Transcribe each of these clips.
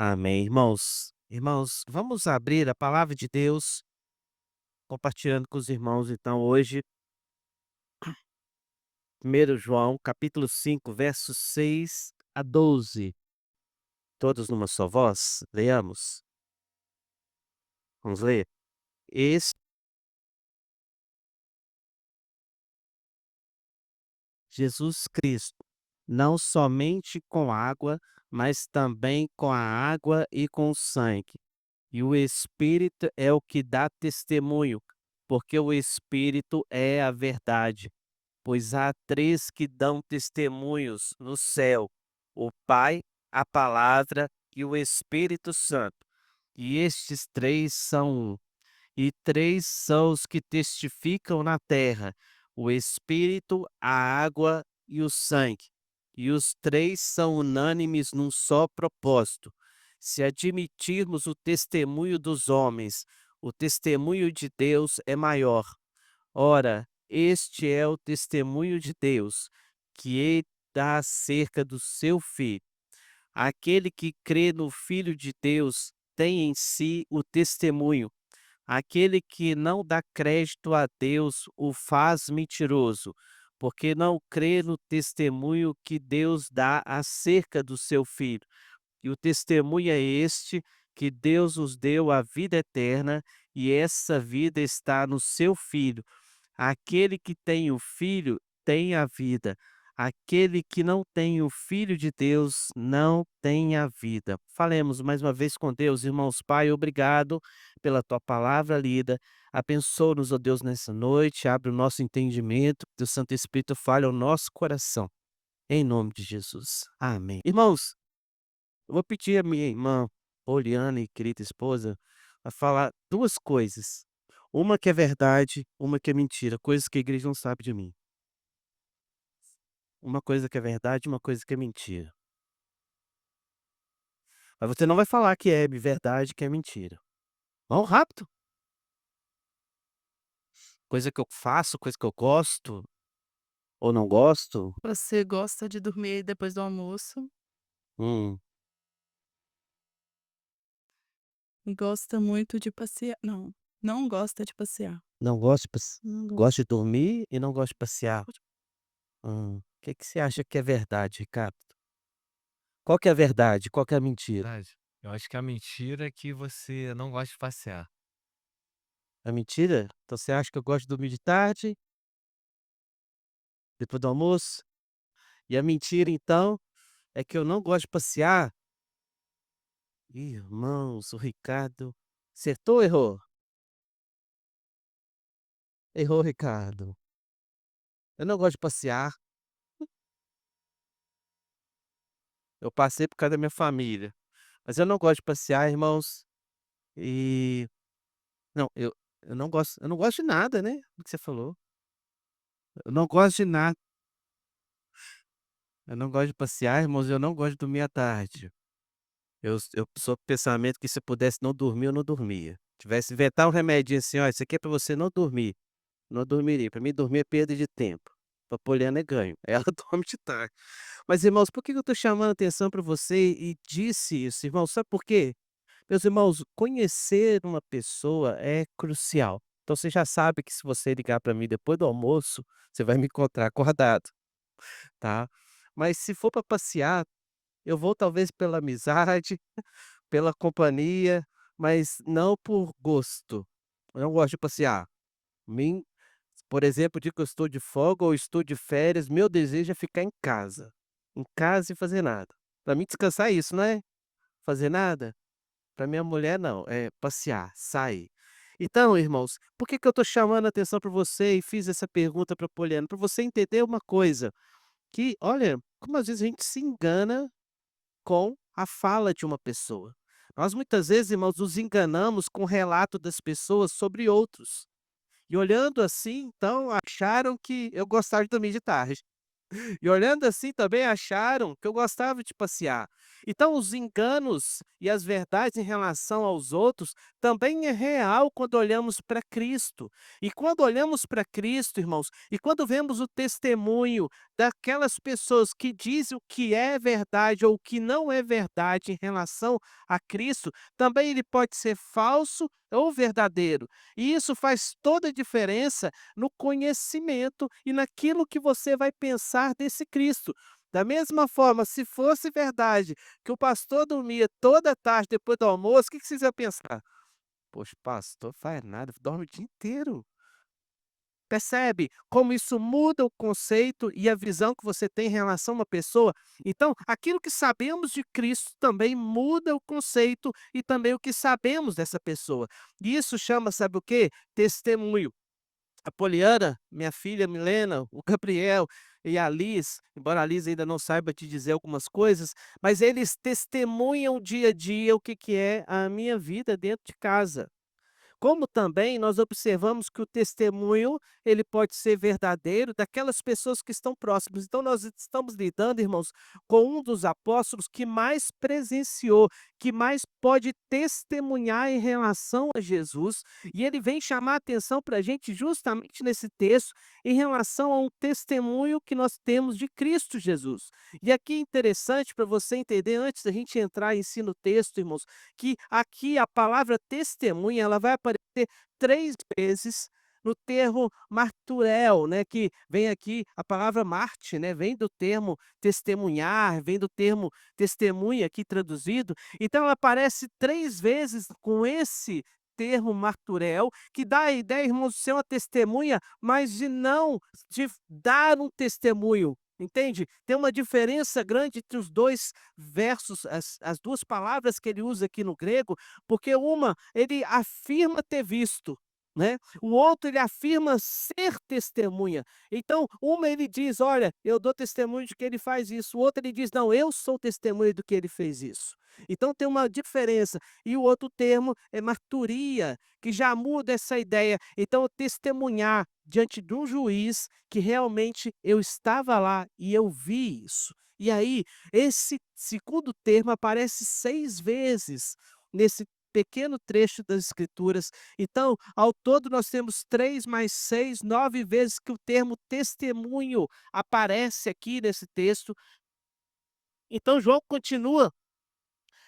Amém. Irmãos, vamos abrir a palavra de Deus, compartilhando com os irmãos, então, hoje, 1 João, capítulo 5, versos 6 a 12. Todos numa só voz, leamos. Vamos ler? Esse Jesus Cristo, não somente com água, mas também com a água e com o sangue. E o Espírito é o que dá testemunho, porque o Espírito é a verdade. Pois há três que dão testemunhos no céu: o Pai, a Palavra e o Espírito Santo. E estes três são um. E três são os que testificam na terra: o Espírito, a água e o sangue. E os três são unânimes num só propósito. Se admitirmos o testemunho dos homens, o testemunho de Deus é maior. Ora, este é o testemunho de Deus, que ele dá acerca do seu Filho. Aquele que crê no Filho de Deus tem em si o testemunho. Aquele que não dá crédito a Deus o faz mentiroso, porque não crê no testemunho que Deus dá acerca do seu Filho. E o testemunho é este, que Deus nos deu a vida eterna, e essa vida está no seu Filho. Aquele que tem o Filho tem a vida. Aquele que não tem o Filho de Deus não tem a vida. Falemos mais uma vez com Deus, irmãos. Pai, obrigado pela tua palavra lida. Abençoa-nos, ó Deus, nessa noite. Abre o nosso entendimento, que o Santo Espírito fale ao nosso coração. Em nome de Jesus. Amém. Irmãos, eu vou pedir à minha irmã Poliana e querida esposa a falar duas coisas. Uma que é verdade, uma que é mentira, coisas que a igreja não sabe de mim. Uma coisa que é verdade, uma coisa que é mentira. Mas você não vai falar que é verdade, que é mentira. Vamos rápido. Coisa que eu faço, coisa que eu gosto ou não gosto. Você gosta de dormir depois do almoço Hum, e gosta muito de passear não gosta de passear. não gosto Não gosto gosta. de dormir e não gosto de passear. O que você acha que é verdade, Ricardo? Qual que é a verdade, qual que é a mentira? Verdade. Eu acho que a mentira é que você não gosta de passear. A mentira? Então você acha que eu gosto de dormir de tarde, depois do almoço? E a mentira então é que eu não gosto de passear? Ih, irmãos, o Ricardo acertou ou errou? Errou, Ricardo. Eu não gosto de passear. Eu passei por causa da minha família, mas eu não gosto de passear, irmãos. E não, eu não gosto de nada, né, do que você falou. Eu não gosto de nada. Eu não gosto de passear, irmãos, eu não gosto de dormir à tarde. Eu sou do pensamento que se eu pudesse não dormir, eu não dormia. Tivesse inventar um remedinho assim: "Ó, isso aqui é pra você não dormir", não dormiria. Pra mim dormir é perda de tempo, pra Poliana é ganho. Ela dorme de tarde. Mas irmãos, por que que eu tô chamando a atenção para você e disse isso, irmãos? Sabe por quê? Meus irmãos, conhecer uma pessoa é crucial. Então você já sabe que se você ligar para mim depois do almoço, você vai me encontrar acordado, tá? Mas se for para passear, eu vou talvez pela amizade, pela companhia, mas não por gosto. Eu não gosto de passear. Mim, por exemplo, o dia que eu estou de folga ou estou de férias, meu desejo é ficar em casa. Em casa e fazer nada. Para mim descansar é isso, não é? Fazer nada? Para minha mulher não, é passear, sair. Então, irmãos, por que que eu estou chamando a atenção para você e fiz essa pergunta para Poliana? Para você entender uma coisa, que olha, como às vezes a gente se engana com a fala de uma pessoa. Nós muitas vezes, irmãos, nos enganamos com o relato das pessoas sobre outros. E olhando assim, então, acharam que eu gostava de dormir de tarde. E olhando assim também acharam que eu gostava de passear. Então os enganos e as verdades em relação aos outros também é real quando olhamos para Cristo. E quando olhamos para Cristo, irmãos, e quando vemos o testemunho daquelas pessoas que dizem o que é verdade ou o que não é verdade em relação a Cristo, também ele pode ser falso ou verdadeiro. E isso faz toda a diferença no conhecimento e naquilo que você vai pensar desse Cristo. Da mesma forma, se fosse verdade que o pastor dormia toda tarde depois do almoço, o que que vocês iam pensar? Poxa, pastor faz nada, dorme o dia inteiro. Percebe como isso muda o conceito e a visão que você tem em relação a uma pessoa? Então, aquilo que sabemos de Cristo também muda o conceito e também o que sabemos dessa pessoa. E isso chama, sabe o quê? Testemunho. A Poliana, minha filha Milena, o Gabriel e a Liz, embora a Liz ainda não saiba te dizer algumas coisas, mas eles testemunham dia a dia o que que é a minha vida dentro de casa. Como também nós observamos que o testemunho, ele pode ser verdadeiro daquelas pessoas que estão próximas. Então nós estamos lidando, irmãos, com um dos apóstolos que mais presenciou, que mais pode testemunhar em relação a Jesus, e ele vem chamar a atenção para a gente justamente nesse texto, em relação a um testemunho que nós temos de Cristo Jesus. E aqui é interessante para você entender, antes da gente entrar em si no texto, irmãos, que aqui a palavra testemunha, ela vai aparecer 3 vezes no termo marturel, né, que vem aqui a palavra marte, né, vem do termo testemunhar, vem do termo testemunha aqui traduzido. Então ela aparece 3 vezes com esse termo marturel, que dá a ideia, irmãos, de ser uma testemunha, mas de não de dar um testemunho, entende? Tem uma diferença grande entre os 2 versos, as 2 palavras que ele usa aqui no grego, porque uma ele afirma ter visto, né, o outro ele afirma ser testemunha. Então, uma ele diz: "Olha, eu dou testemunho de que ele faz isso", o outro ele diz: "Não, eu sou testemunha do que ele fez isso". Então tem uma diferença. E o outro termo é marturia, que já muda essa ideia. Então testemunhar diante de um juiz que realmente eu estava lá e eu vi isso. E aí, esse segundo termo aparece 6 vezes nesse pequeno trecho das Escrituras. Então, ao todo, nós temos 3 mais 6, 9 vezes que o termo testemunho aparece aqui nesse texto. Então, João continua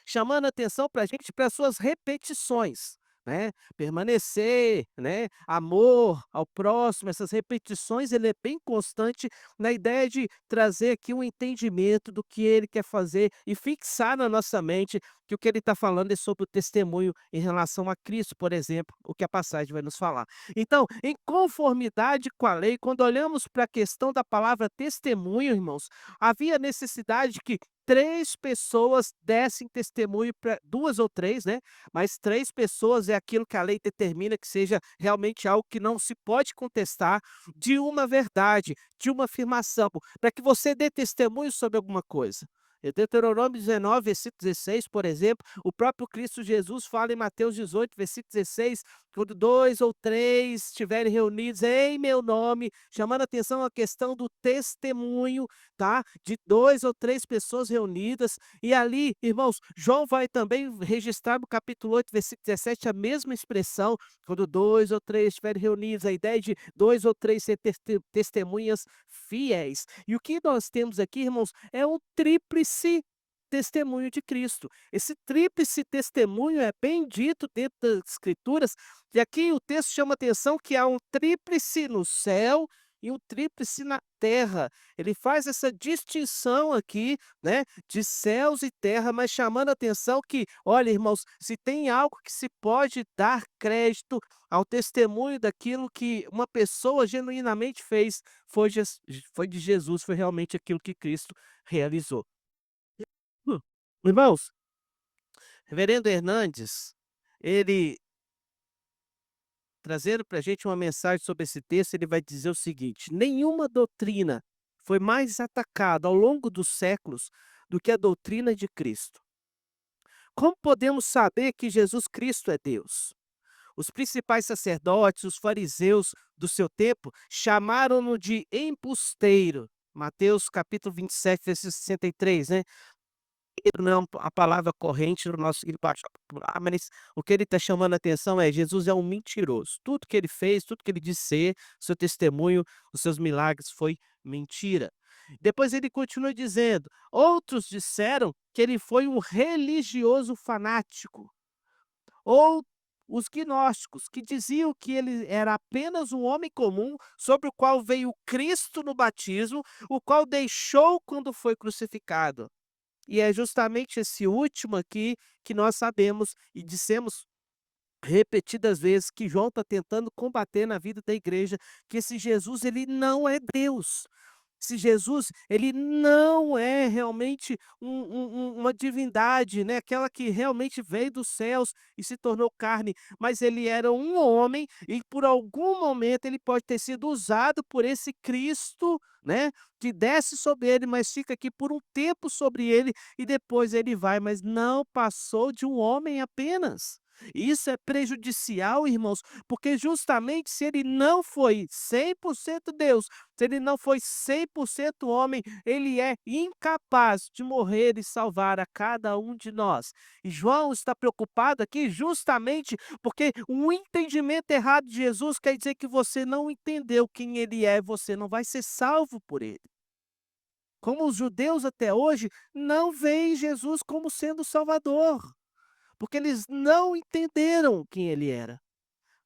chamando atenção para a gente para suas repetições, né, permanecer, né, amor ao próximo, essas repetições ele é bem constante na ideia de trazer aqui um entendimento do que ele quer fazer e fixar na nossa mente que o que ele está falando é sobre o testemunho em relação a Cristo, por exemplo, o que a passagem vai nos falar. Então, em conformidade com a lei, quando olhamos para a questão da palavra testemunho, irmãos, havia necessidade que 3 pessoas dessem testemunho para 2 ou 3, né, mas 3 pessoas é aquilo que a lei determina que seja realmente algo que não se pode contestar, de uma verdade, de uma afirmação, para que você dê testemunho sobre alguma coisa. Em Deuteronômio 19, versículo 16, por exemplo, o próprio Cristo Jesus fala em Mateus 18, versículo 16, quando 2 ou 3 estiverem reunidos em meu nome, chamando a atenção a questão do testemunho, tá, de 2 ou 3 pessoas reunidas, e ali, irmãos, João vai também registrar no capítulo 8, versículo 17, a mesma expressão, quando 2 ou 3 estiverem reunidos, a ideia de 2 ou 3 ser testemunhas fiéis. E o que nós temos aqui, irmãos, é um tríplice testemunho de Cristo. Esse tríplice testemunho é bem dito dentro das Escrituras, e aqui o texto chama atenção que há um tríplice no céu e um tríplice na terra. Ele faz essa distinção aqui, né, de céus e terra, mas chamando a atenção que, olha, irmãos, se tem algo que se pode dar crédito ao testemunho daquilo que uma pessoa genuinamente fez, foi de Jesus, foi realmente aquilo que Cristo realizou. Hum. Irmãos, reverendo Hernandes, ele trazendo para a gente uma mensagem sobre esse texto, ele vai dizer o seguinte: nenhuma doutrina foi mais atacada ao longo dos séculos do que a doutrina de Cristo. Como podemos saber que Jesus Cristo é Deus? Os principais sacerdotes, os fariseus do seu tempo, chamaram-no de embusteiro. Mateus capítulo 27, versículo 63, né? Não é a palavra corrente no nosso linguagem popular, mas o que ele está chamando a atenção é: Jesus é um mentiroso. Tudo que ele fez, tudo que ele disse ser, seu testemunho, os seus milagres foi mentira. Depois ele continua dizendo: outros disseram que ele foi um religioso fanático, ou os gnósticos, que diziam que ele era apenas um homem comum, sobre o qual veio Cristo no batismo, o qual deixou quando foi crucificado. E é justamente esse último aqui que nós sabemos e dissemos repetidas vezes que João está tentando combater na vida da igreja, que esse Jesus ele não é Deus. Se Jesus, ele não é realmente uma divindade, né, aquela que realmente veio dos céus e se tornou carne, mas ele era um homem e por algum momento ele pode ter sido usado por esse Cristo, né, que desce sobre ele, mas fica aqui por um tempo sobre ele e depois ele vai, mas não passou de um homem apenas. Isso é prejudicial, irmãos, porque justamente se ele não foi 100% Deus, se ele não foi 100% homem, ele é incapaz de morrer e salvar a cada um de nós. E João está preocupado aqui justamente porque um entendimento errado de Jesus quer dizer que você não entendeu quem ele é, você não vai ser salvo por ele. Como os judeus até hoje não veem Jesus como sendo Salvador, porque eles não entenderam quem ele era.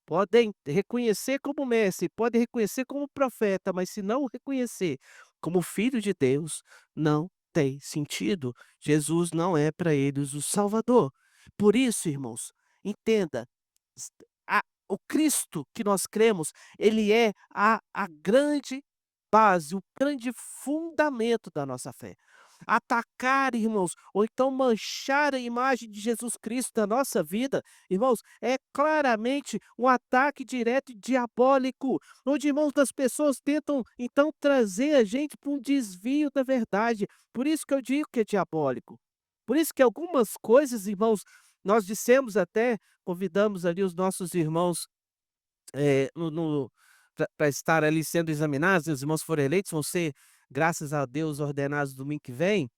Podem reconhecer como mestre, podem reconhecer como profeta, mas se não o reconhecer como filho de Deus, não tem sentido. Jesus não é para eles o Salvador. Por isso, irmãos, entenda, s- o Cristo que nós cremos, ele é a grande base, o grande fundamento da nossa fé. Atacar, irmãos, ou então manchar a imagem de Jesus Cristo na nossa vida, irmãos, é claramente um ataque direto e diabólico, onde, irmãos, as pessoas tentam então trazer a gente para um desvio da verdade. Por isso que eu digo que é diabólico. Por isso que algumas coisas, irmãos, nós dissemos até, convidamos ali os nossos irmãos no para estar ali sendo examinados, os irmãos foram eleitos, vão ser, graças a Deus, ordenados domingo que vem.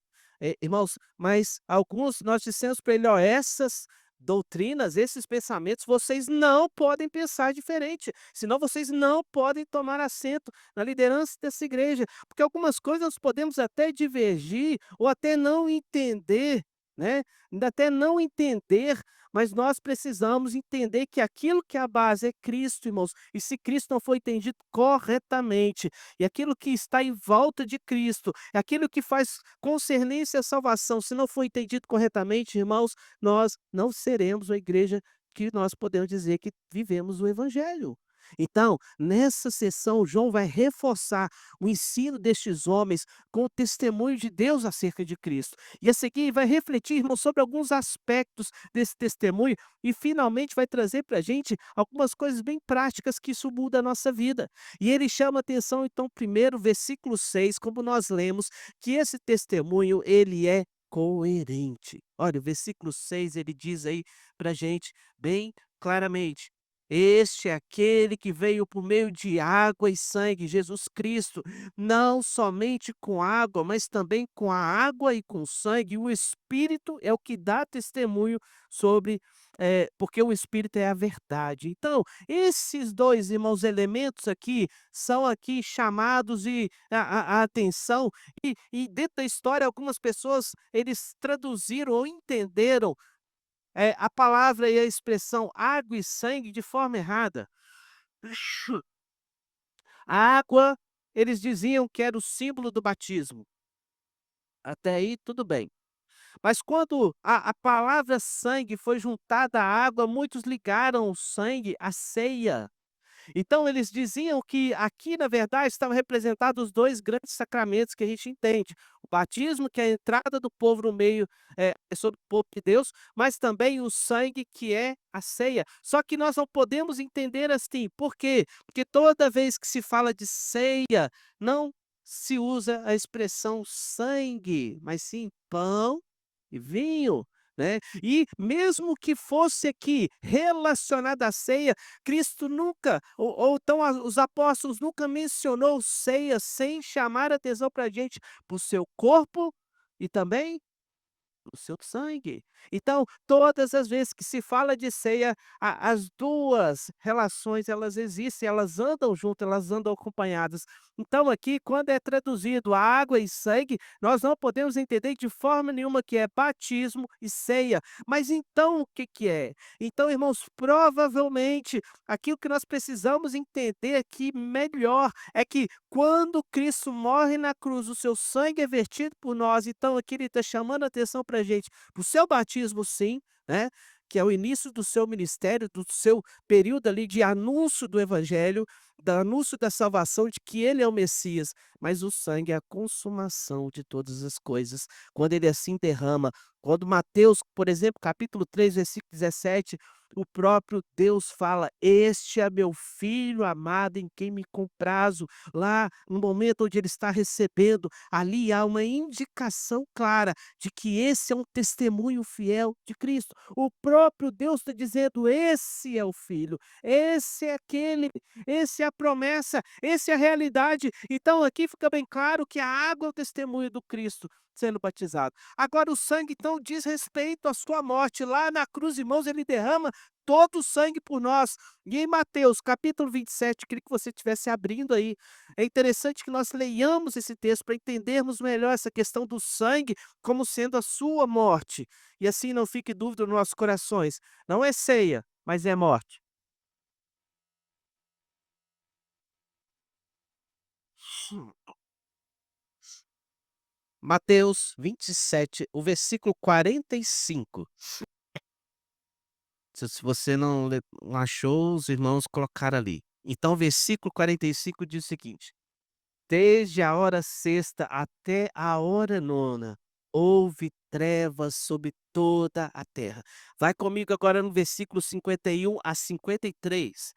Irmãos, mas alguns nós dissemos para ele: "Ó, essas doutrinas, esses pensamentos, vocês não podem pensar diferente, senão vocês não podem tomar assento na liderança dessa igreja, porque algumas coisas nós podemos até divergir ou até não entender, né, ainda até não entender, mas nós precisamos entender que aquilo que é a base é Cristo, irmãos. E se Cristo não foi entendido corretamente, e aquilo que está em volta de Cristo, é aquilo que faz concernência à salvação, se não for entendido corretamente, irmãos, nós não seremos a igreja que nós podemos dizer que vivemos o Evangelho. Então, nessa sessão, João vai reforçar o ensino destes homens com o testemunho de Deus acerca de Cristo. E a seguir vai refletir, irmãos, sobre alguns aspectos desse testemunho e finalmente vai trazer para a gente algumas coisas bem práticas que isso muda a nossa vida. E ele chama atenção, então, primeiro, versículo 6, como nós lemos, que esse testemunho, ele é coerente. Olha, o versículo 6 ele diz aí para a gente bem claramente: este é aquele que veio por meio de água e sangue, Jesus Cristo, não somente com água, mas também com a água e com sangue. O Espírito é o que dá testemunho sobre, porque o Espírito é a verdade. Então, esses dois, irmãos, elementos aqui são aqui chamados e a atenção e dentro da história algumas pessoas eles traduziram ou entenderam a palavra e a expressão água e sangue de forma errada. A água, eles diziam que era o símbolo do batismo. Até aí, tudo bem. Mas quando a palavra sangue foi juntada à água, muitos ligaram o sangue à ceia. Então eles diziam que aqui, na verdade, estavam representados os 2 grandes sacramentos que a gente entende: o batismo, que é a entrada do povo no meio, sobre o povo de Deus, mas também o sangue, que é a ceia. Só que nós não podemos entender assim, por quê? Porque toda vez que se fala de ceia, não se usa a expressão sangue, mas sim pão e vinho. né. E mesmo que fosse aqui relacionado à ceia, Cristo nunca ou então a os apóstolos nunca mencionou ceia sem chamar atenção para a gente, para o seu corpo e também o seu sangue. Então, todas as vezes que se fala de ceia, as 2 relações elas existem, elas andam juntas, elas andam acompanhadas. Então aqui, quando é traduzido água e sangue, nós não podemos entender de forma nenhuma que é batismo e ceia. Mas então o que que é? Então, irmãos, provavelmente, aqui o que nós precisamos entender aqui melhor é que quando Cristo morre na cruz, o seu sangue é vertido por nós, então aqui ele está chamando a atenção para a gente, para o seu batismo sim, né, que é o início do seu ministério, do seu período ali de anúncio do evangelho, do anúncio da salvação, de que ele é o Messias, mas o sangue é a consumação de todas as coisas. Quando ele assim derrama, quando Mateus, por exemplo, capítulo 3 versículo 17, o próprio Deus fala: "Este é meu filho amado em quem me comprazo". Lá, no momento onde ele está recebendo, ali há uma indicação clara de que esse é um testemunho fiel de Cristo. O próprio Deus está dizendo: "Esse é o Filho, esse é aquele, esse é a promessa, esse é a realidade". Então aqui fica bem claro que a água é o testemunho do Cristo sendo batizado. Agora o sangue então diz respeito à sua morte. Lá na cruz, irmãos, ele derrama todo o sangue por nós. E em Mateus capítulo 27, queria que você estivesse abrindo aí. É interessante que nós leiamos esse texto para entendermos melhor essa questão do sangue como sendo a sua morte. E assim não fique dúvida nos nossos corações. Não é ceia, mas é morte. Hum. Mateus 27, o versículo 45. Se você não achou, os irmãos colocaram ali. Então, o versículo 45 diz o seguinte: desde a hora sexta até a hora nona, houve trevas sobre toda a terra. Vai comigo agora no versículo 51 a 53.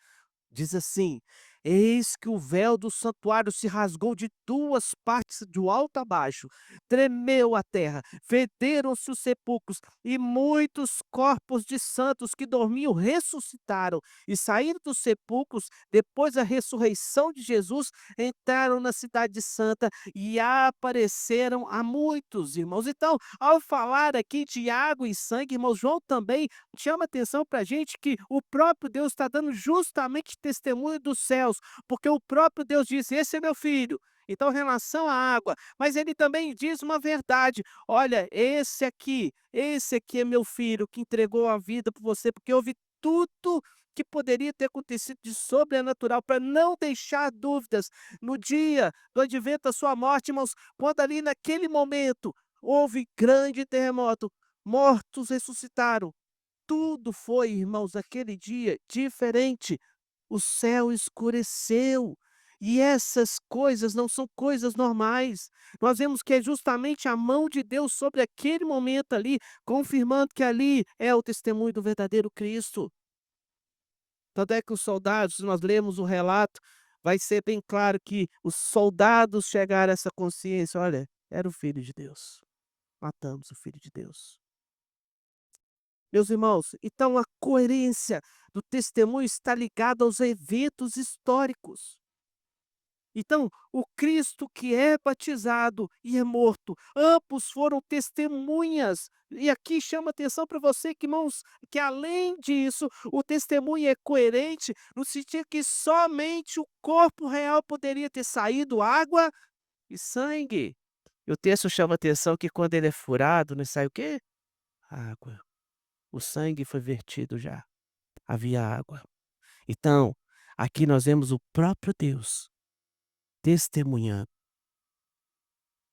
Diz assim: eis que o véu do santuário se rasgou de duas partes, de alto a baixo, tremeu a terra, federam-se os sepulcros, e muitos corpos de santos que dormiam ressuscitaram, e saindo dos sepulcros, depois da ressurreição de Jesus, entraram na cidade santa e apareceram a muitos, irmãos. Então, ao falar aqui de água e sangue, irmão João também chama atenção para a gente que o próprio Deus está dando justamente testemunho dos céus, porque o próprio Deus disse: esse é meu filho. Então, em relação à água, mas ele também diz uma verdade: olha, esse aqui é meu filho que entregou a vida por você, porque houve tudo que poderia ter acontecido de sobrenatural para não deixar dúvidas no dia do advento da sua morte, irmãos, quando ali naquele momento houve grande terremoto, mortos ressuscitaram. Tudo foi, irmãos, aquele dia diferente. O céu escureceu. E essas coisas não são coisas normais. Nós vemos que é justamente a mão de Deus sobre aquele momento ali, confirmando que ali é o testemunho do verdadeiro Cristo. Tanto é que os soldados, se nós lemos o relato, vai ser bem claro que os soldados chegaram a essa consciência: olha, era o Filho de Deus. Matamos o Filho de Deus. Meus irmãos, então a coerência do testemunho está ligada aos eventos históricos. Então, o Cristo que é batizado e é morto, ambos foram testemunhas. E aqui chama atenção para você que, irmãos, que além disso, o testemunho é coerente no sentido que somente o corpo real poderia ter saído água e sangue. E o texto chama atenção que quando ele é furado, não sai o quê? Água. O sangue foi vertido já. Havia água. Então, aqui nós vemos o próprio Deus testemunhando,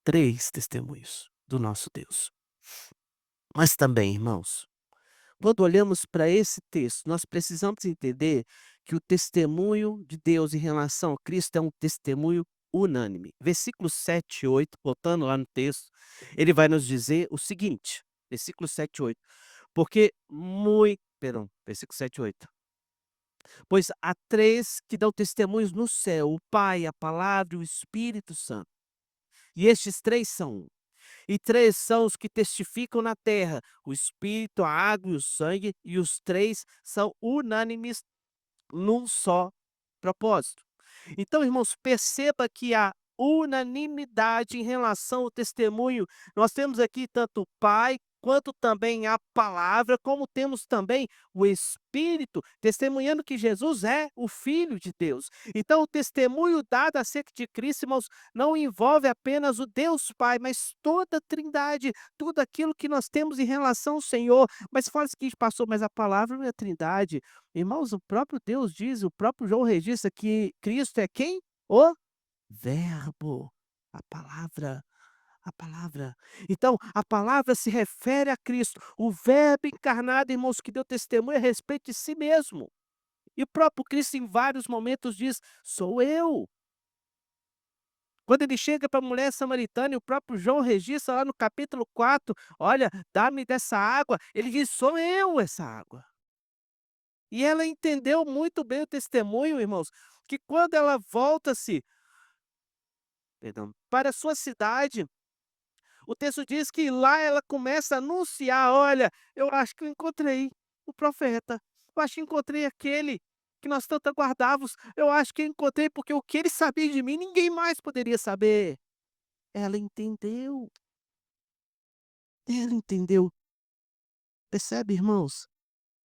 3 testemunhos do nosso Deus. Mas também, irmãos, quando olhamos para esse texto, nós precisamos entender que o testemunho de Deus em relação a Cristo é um testemunho unânime. Versículos 7 e 8, voltando lá no texto, ele vai nos dizer o seguinte, versículos 7 e 8, porque muito, perdão, versículo 7 e 8. Pois há 3 que dão testemunhos no céu: o Pai, a Palavra e o Espírito Santo. E estes 3 são um. E três são os que testificam na terra: o espírito, a água e o sangue, e os três são unânimes num só propósito. Então, irmãos, perceba que a unanimidade em relação ao testemunho, nós temos aqui tanto o Pai, quanto também a palavra, como temos também o Espírito, testemunhando que Jesus é o Filho de Deus. Então, o testemunho dado acerca de Cristo, irmãos, não envolve apenas o Deus Pai, mas toda a Trindade, tudo aquilo que nós temos em relação ao Senhor. Mas fala o seguinte, pastor, mas a palavra não é a Trindade. Irmãos, o próprio Deus diz, o próprio João registra que Cristo é quem? O Verbo, a palavra, a palavra. Então, a palavra se refere a Cristo, o Verbo encarnado, irmãos, que deu testemunho a respeito de si mesmo. E o próprio Cristo, em vários momentos, diz: Sou eu. Quando ele chega para a mulher samaritana, e o próprio João registra lá no capítulo 4, olha, dá-me dessa água. Ele diz: Sou eu essa água. E ela entendeu muito bem o testemunho, irmãos, que quando ela volta-se, perdão, para a sua cidade, o texto diz que lá ela começa a anunciar: "Olha, eu acho que eu encontrei o profeta, eu acho que encontrei aquele que nós tanto aguardávamos, eu acho que eu encontrei, porque o que ele sabia de mim ninguém mais poderia saber". Ela entendeu, ela entendeu. Percebe, irmãos?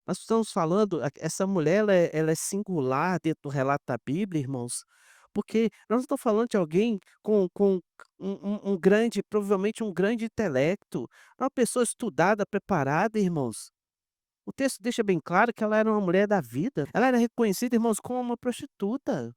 Nós estamos falando, essa mulher ela é singular dentro do relato da Bíblia, irmãos, porque nós não estamos falando de alguém com um grande, provavelmente um grande intelecto, uma pessoa estudada, preparada, irmãos. O texto deixa bem claro que ela era uma mulher da vida, ela era reconhecida, irmãos, como uma prostituta.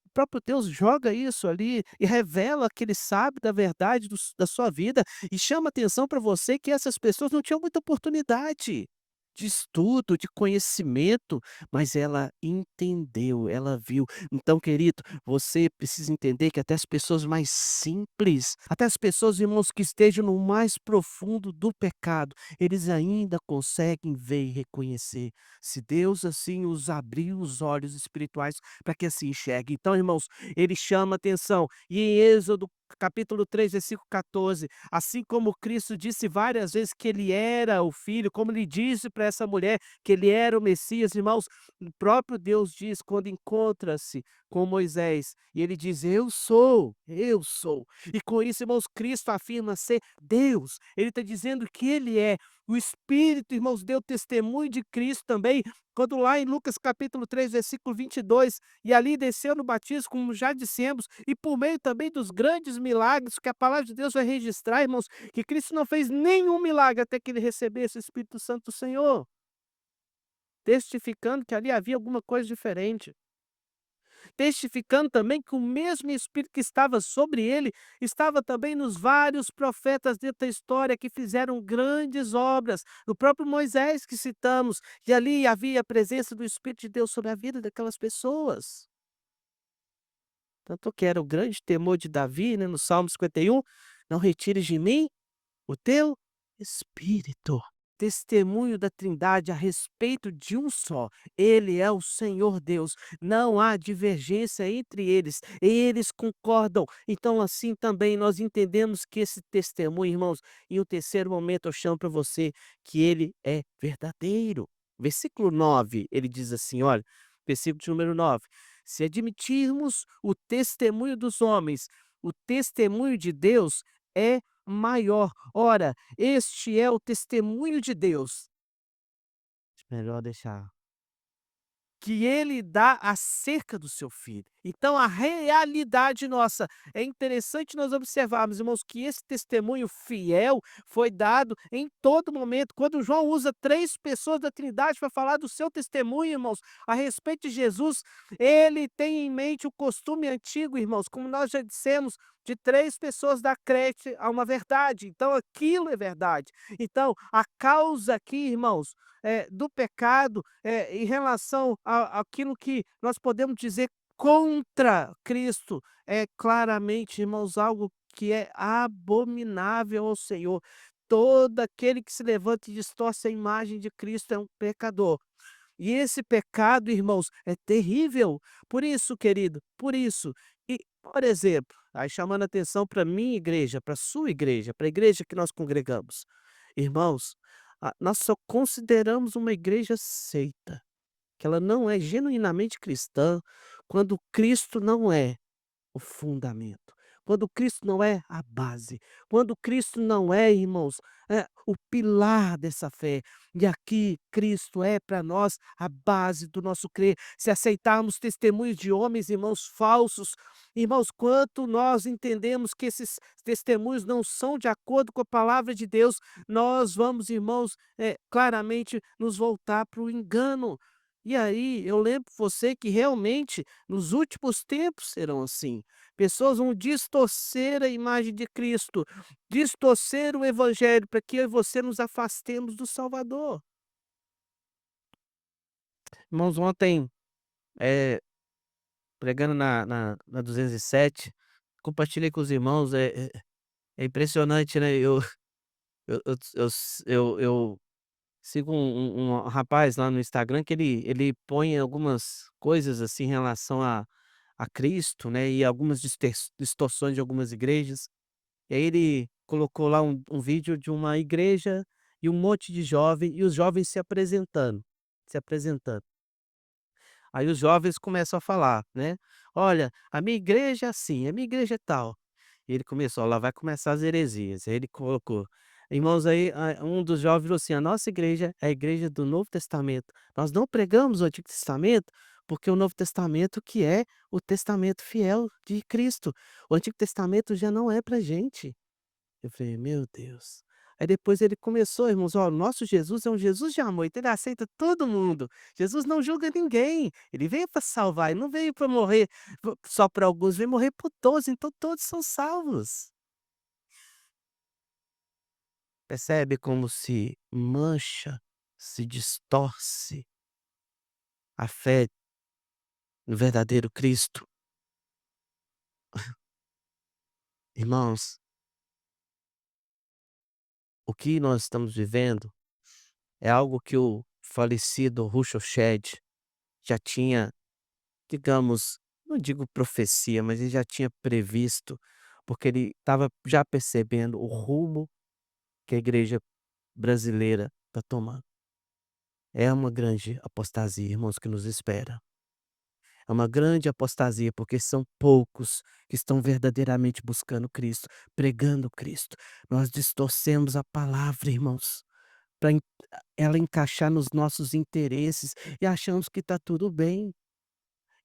O próprio Deus joga isso ali e revela que ele sabe da verdade da sua vida e chama atenção para você que essas pessoas não tinham muita oportunidade de estudo, de conhecimento, mas ela entendeu, ela viu. Então, querido, você precisa entender que até as pessoas mais simples, até as pessoas, irmãos, que estejam no mais profundo do pecado, eles ainda conseguem ver e reconhecer. Se Deus assim os abriu os olhos espirituais para que assim enxergue. Então, irmãos, ele chama atenção. E em Êxodo capítulo 3, versículo 14, assim como Cristo disse várias vezes que ele era o Filho, como ele disse para essa mulher que ele era o Messias, irmãos, o próprio Deus diz quando encontra-se com Moisés, e ele diz: Eu sou, eu sou. E com isso, irmãos, Cristo afirma ser Deus. Ele está dizendo que ele é. O Espírito, irmãos, deu testemunho de Cristo também, quando lá em Lucas capítulo 3, versículo 22, e ali desceu no batismo, como já dissemos, e por meio também dos grandes milagres que a palavra de Deus vai registrar, irmãos, que Cristo não fez nenhum milagre até que ele recebesse o Espírito Santo do Senhor, testificando que ali havia alguma coisa diferente. Testificando também que o mesmo Espírito que estava sobre ele, estava também nos vários profetas dentro da história que fizeram grandes obras. No próprio Moisés que citamos, e ali havia a presença do Espírito de Deus sobre a vida daquelas pessoas. Tanto que era o grande temor de Davi, né, no Salmo 51, não retires de mim o teu Espírito. Testemunho da Trindade a respeito de um só. Ele é o Senhor Deus. Não há divergência entre eles. Eles concordam. Então, assim também nós entendemos que esse testemunho, irmãos, em um terceiro momento eu chamo para você que ele é verdadeiro. Versículo 9, ele diz assim, olha, versículo de número 9. Se admitirmos o testemunho dos homens, o testemunho de Deus é maior. Ora, este é o testemunho de Deus. Melhor deixar. Que ele dá acerca do seu filho. Então, a realidade nossa, é interessante nós observarmos, irmãos, que esse testemunho fiel foi dado em todo momento. Quando João usa três pessoas da Trindade para falar do seu testemunho, irmãos, a respeito de Jesus, ele tem em mente o costume antigo, irmãos, como nós já dissemos, de três pessoas dar crédito a uma verdade. Então, aquilo é verdade. Então, a causa aqui, irmãos, do pecado, em relação a aquilo que nós podemos dizer contra Cristo, é claramente, irmãos, algo que é abominável ao Senhor. Todo aquele que se levanta e distorce a imagem de Cristo é um pecador. E esse pecado, irmãos, é terrível. Por isso, querido, por isso, e, por exemplo, Aí chamando atenção para minha igreja, para sua igreja, para a igreja que nós congregamos. Irmãos, nós só consideramos uma igreja seita, que ela não é genuinamente cristã, quando Cristo não é o fundamento. Quando Cristo não é a base, quando Cristo não é, irmãos, o pilar dessa fé. E aqui Cristo é para nós a base do nosso crer. Se aceitarmos testemunhos de homens, irmãos, falsos, irmãos, quanto nós entendemos que esses testemunhos não são de acordo com a palavra de Deus, nós vamos, irmãos, claramente nos voltar para o engano. E aí, eu lembro você que realmente nos últimos tempos serão assim. Pessoas vão distorcer a imagem de Cristo, distorcer o evangelho para que eu e você nos afastemos do Salvador. Irmãos, ontem, eh, pregando na 207, compartilhei com os irmãos, é impressionante, né, eu sigo um rapaz lá no Instagram que ele põe algumas coisas, assim, em relação a Cristo, né, e algumas distorções de algumas igrejas. E aí ele colocou lá um vídeo de uma igreja e um monte de jovem, e os jovens se apresentando. Aí os jovens começam a falar, né: "Olha, a minha igreja é assim, a minha igreja é tal". E ele começou: "Lá vai começar as heresias". Aí ele colocou: "Irmãos, aí", um dos jovens falou assim: "A nossa igreja é a igreja do Novo Testamento. Nós não pregamos o Antigo Testamento, porque o Novo Testamento que é o testamento fiel de Cristo. O Antigo Testamento já não é pra gente". Eu falei: "Meu Deus". Aí depois ele começou: "Irmãos, ó, o nosso Jesus é um Jesus de amor, então ele aceita todo mundo. Jesus não julga ninguém, ele veio para salvar, ele não veio para morrer só para alguns, veio morrer por todos, então todos são salvos". Percebe como se mancha, se distorce a fé no verdadeiro Cristo? Irmãos, o que nós estamos vivendo é algo que o falecido Russell Shedd já tinha, digamos, não digo profecia, mas ele já tinha previsto, porque ele estava já percebendo o rumo que a igreja brasileira está tomando. É uma grande apostasia, irmãos, que nos espera. É uma grande apostasia, porque são poucos que estão verdadeiramente buscando Cristo, pregando Cristo. Nós distorcemos a palavra, irmãos, para ela encaixar nos nossos interesses e achamos que está tudo bem.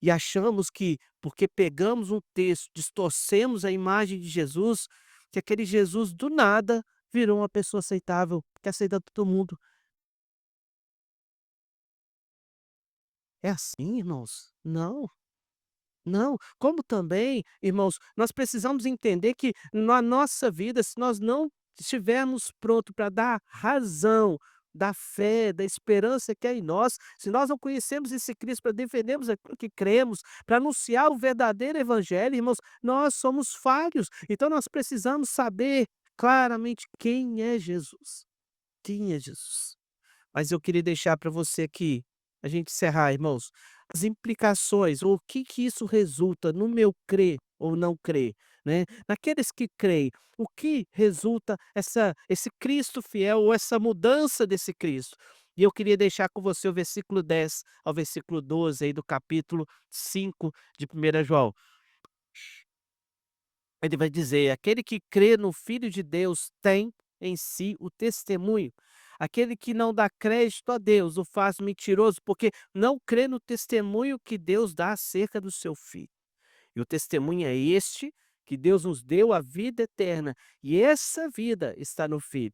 E achamos que, porque pegamos um texto, distorcemos a imagem de Jesus, que aquele Jesus do nada virou uma pessoa aceitável, que aceita todo mundo. É assim, irmãos? Não. Não, como também, irmãos, nós precisamos entender que na nossa vida, se nós não estivermos pronto para dar razão da fé, da esperança que é em nós, se nós não conhecemos esse Cristo para defendermos aquilo que cremos, para anunciar o verdadeiro evangelho, irmãos, nós somos falhos. Então nós precisamos saber claramente quem é Jesus. Quem é Jesus? Mas eu queria deixar para você aqui, a gente encerrar, irmãos, as implicações, ou o que que isso resulta no meu crer ou não crer, né. Naqueles que creem, o que resulta esse Cristo fiel ou essa mudança desse Cristo? E eu queria deixar com você o versículo 10 ao versículo 12 aí do capítulo 5 de 1 João. Ele vai dizer: "Aquele que crê no Filho de Deus tem em si o testemunho. Aquele que não dá crédito a Deus o faz mentiroso, porque não crê no testemunho que Deus dá acerca do seu Filho. E o testemunho é este, que Deus nos deu a vida eterna, e essa vida está no Filho.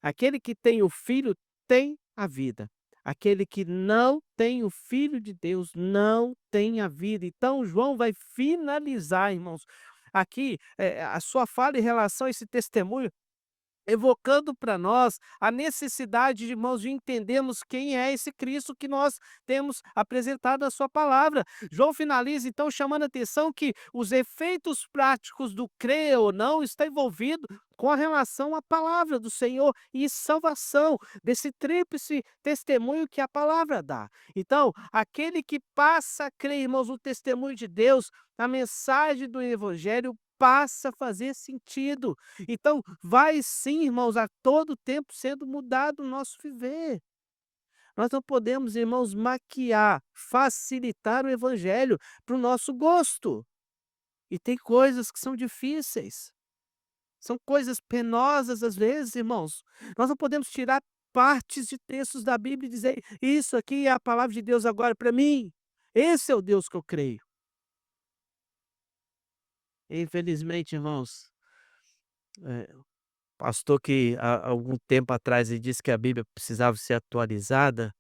Aquele que tem o Filho tem a vida. Aquele que não tem o Filho de Deus não tem a vida". Então João vai finalizar, irmãos, aqui, a sua fala em relação a esse testemunho, evocando para nós a necessidade, irmãos, de entendermos quem é esse Cristo que nós temos apresentado na sua palavra. João finaliza então chamando a atenção que os efeitos práticos do crer ou não está envolvido com a relação à palavra do Senhor e salvação, desse tríplice testemunho que a palavra dá. Então, aquele que passa a crer, irmãos, no testemunho de Deus, na mensagem do evangelho, passa a fazer sentido. Então, vai sim, irmãos, a todo tempo sendo mudado o nosso viver. Nós não podemos, irmãos, maquiar, facilitar o evangelho para o nosso gosto. E tem coisas que são difíceis, são coisas penosas às vezes, irmãos. Nós não podemos tirar partes de textos da Bíblia e dizer: "Isso aqui é a palavra de Deus agora para mim. Esse é o Deus que eu creio". Infelizmente, irmãos, o pastor que há algum tempo atrás ele disse que a Bíblia precisava ser atualizada,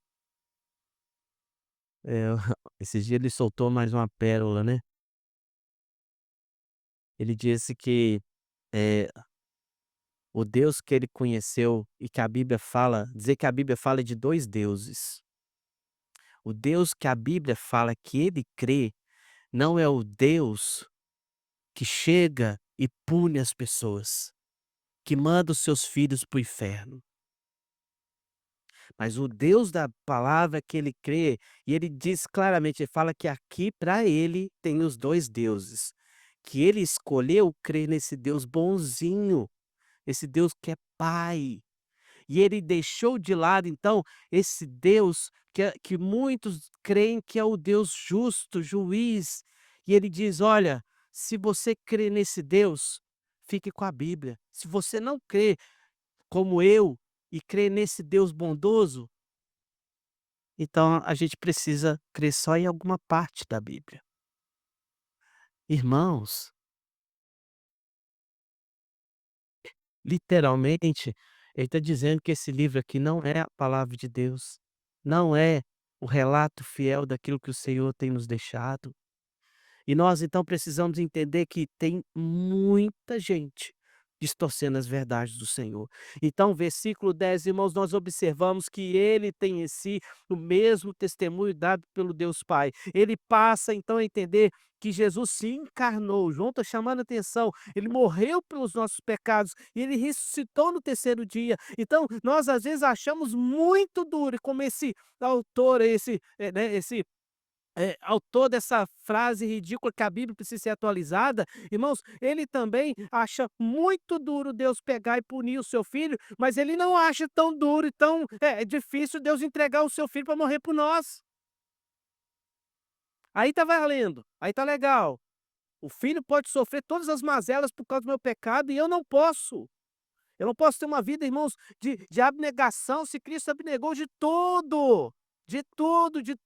eh, esses dias ele soltou mais uma pérola, né. Ele disse que, eh, o Deus que ele conheceu e que a Bíblia fala dizer que a Bíblia fala de 2 deuses. O Deus que a Bíblia fala que ele crê, não é o Deus que chega e pune as pessoas, que manda os seus filhos para o inferno. Mas o Deus da palavra que ele crê, e ele diz claramente, ele fala que aqui para ele tem os 2 deuses, que ele escolheu crer nesse Deus bonzinho, esse Deus que é pai. E ele deixou de lado então esse Deus que muitos creem que é o Deus justo, juiz, e ele diz: "Olha, se você crê nesse Deus, fique com a Bíblia. Se você não crê como eu e crê nesse Deus bondoso, então a gente precisa crer só em alguma parte da Bíblia". Irmãos, literalmente, ele está dizendo que esse livro aqui não é a palavra de Deus, não é o relato fiel daquilo que o Senhor tem nos deixado. E nós então precisamos entender que tem muita gente distorcendo as verdades do Senhor. Então, versículo 10, irmãos, nós observamos que ele tem em si o mesmo testemunho dado pelo Deus Pai. Ele passa então a entender que Jesus se encarnou. João está chamando a atenção. Ele morreu pelos nossos pecados e ele ressuscitou no terceiro dia. Então, nós às vezes achamos muito duro, como esse autor, autor dessa frase ridícula que a Bíblia precisa ser atualizada, irmãos, ele também acha muito duro Deus pegar e punir o seu filho, mas ele não acha tão duro e tão difícil Deus entregar o seu filho para morrer por nós. Aí tá valendo, aí tá legal. O filho pode sofrer todas as mazelas por causa do meu pecado e eu não posso. Eu não posso ter uma vida, irmãos, de abnegação se Cristo abnegou de tudo, de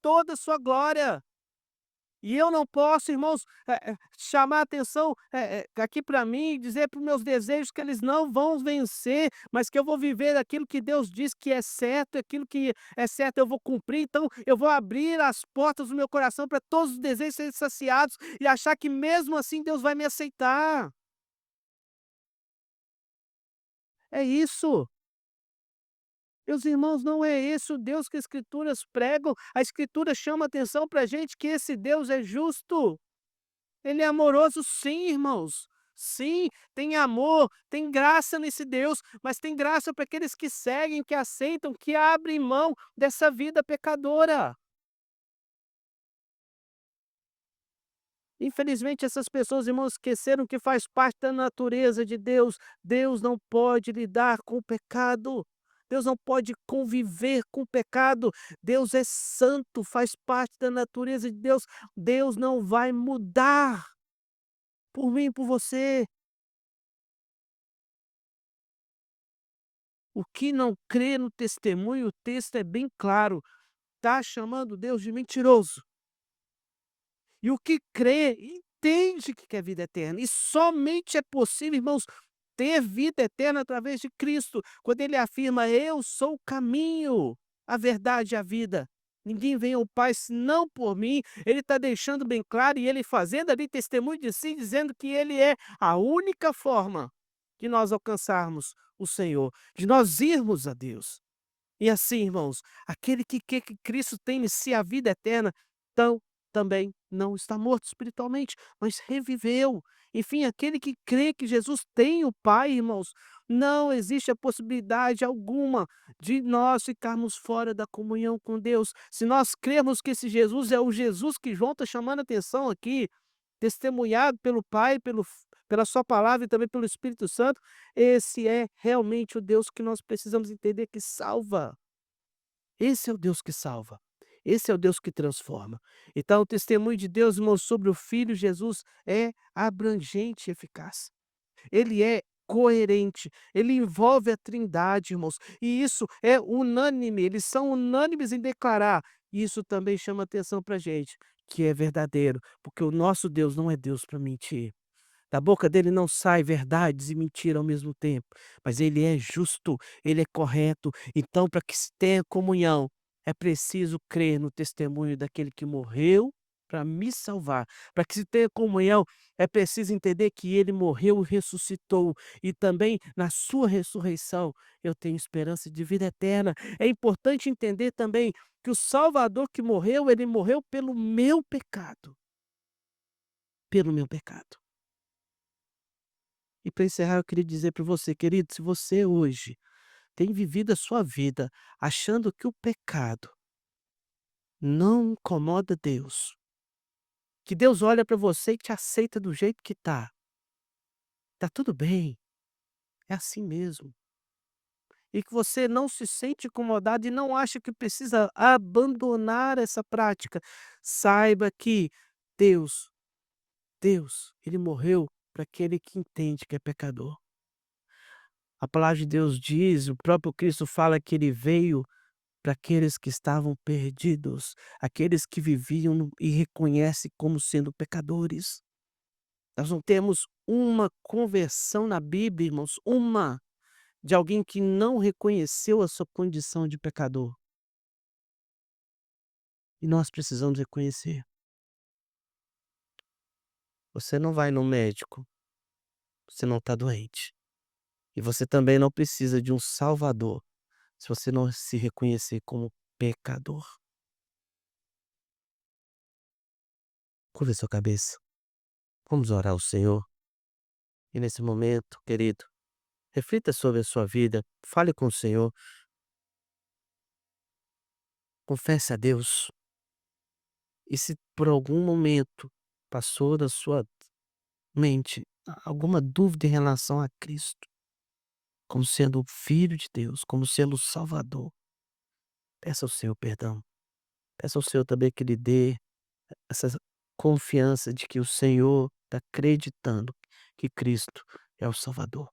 toda a sua glória. E eu não posso, irmãos, chamar a atenção, aqui para mim, dizer para os meus desejos que eles não vão vencer, mas que eu vou viver aquilo que Deus diz que é certo, aquilo que é certo eu vou cumprir, então eu vou abrir as portas do meu coração para todos os desejos serem saciados e achar que mesmo assim Deus vai me aceitar. É isso. Meus irmãos, não é esse o Deus que as Escrituras pregam. A Escritura chama atenção para a gente que esse Deus é justo. Ele é amoroso sim, irmãos. Sim, tem amor, tem graça nesse Deus, mas tem graça para aqueles que seguem, que aceitam, que abrem mão dessa vida pecadora. Infelizmente, essas pessoas, irmãos, esqueceram que faz parte da natureza de Deus. Deus não pode lidar com o pecado. Deus não pode conviver com o pecado. Deus é santo, faz parte da natureza de Deus. Deus não vai mudar por mim, por você. O que não crê no testemunho, o texto é bem claro, está chamando Deus de mentiroso. E o que crê, entende que é vida eterna. E somente é possível, irmãos, ter vida eterna através de Cristo, quando ele afirma: "Eu sou o caminho, a verdade e a vida. Ninguém vem ao Pai senão por mim". Ele está deixando bem claro e ele fazendo ali testemunho de si, dizendo que ele é a única forma de nós alcançarmos o Senhor, de nós irmos a Deus. E assim, irmãos, aquele que quer que Cristo tem em si a vida eterna, então também não está morto espiritualmente, mas reviveu. Enfim, aquele que crê que Jesus tem o Pai, irmãos, não existe a possibilidade alguma de nós ficarmos fora da comunhão com Deus. Se nós cremos que esse Jesus é o Jesus que João está chamando a atenção aqui, testemunhado pelo Pai, pela sua palavra e também pelo Espírito Santo, esse é realmente o Deus que nós precisamos entender que salva. Esse é o Deus que salva. Esse é o Deus que transforma. Então, o testemunho de Deus, irmãos, sobre o Filho Jesus é abrangente e eficaz. Ele é coerente, ele envolve a Trindade, irmãos, e isso é unânime, eles são unânimes em declarar. Isso também chama atenção para gente, que é verdadeiro, porque o nosso Deus não é Deus para mentir. Da boca dele não sai verdades e mentira ao mesmo tempo, mas ele é justo, ele é correto. Então, para que se tenha comunhão, é preciso crer no testemunho daquele que morreu para me salvar. Para que se tenha comunhão, é preciso entender que ele morreu e ressuscitou, e também na sua ressurreição eu tenho esperança de vida eterna. É importante entender também que o Salvador que morreu, ele morreu pelo meu pecado. E para encerrar, eu queria dizer para você, querido, se você hoje tem vivido a sua vida achando que o pecado não incomoda Deus, que Deus olha para você e te aceita do jeito que tá tudo bem, é assim mesmo. E que você não se sente incomodado e não acha que precisa abandonar essa prática, saiba que Deus, ele morreu para aquele que entende que é pecador. A palavra de Deus diz, o próprio Cristo fala que ele veio para aqueles que estavam perdidos, aqueles que viviam e reconhecem como sendo pecadores. Nós não temos uma conversão na Bíblia, irmãos, uma, de alguém que não reconheceu a sua condição de pecador. E nós precisamos reconhecer. Você não vai no médico, você não está doente. E você também não precisa de um salvador, se você não se reconhecer como pecador. Curva sua cabeça. Vamos orar ao Senhor. E nesse momento, querido, reflita sobre a sua vida, fale com o Senhor, confesse a Deus. E se por algum momento passou da sua mente alguma dúvida em relação a Cristo, como sendo o Filho de Deus, como sendo o Salvador, peça ao Senhor perdão. Peça ao Senhor também que lhe dê essa confiança de que o Senhor está acreditando que Cristo é o Salvador.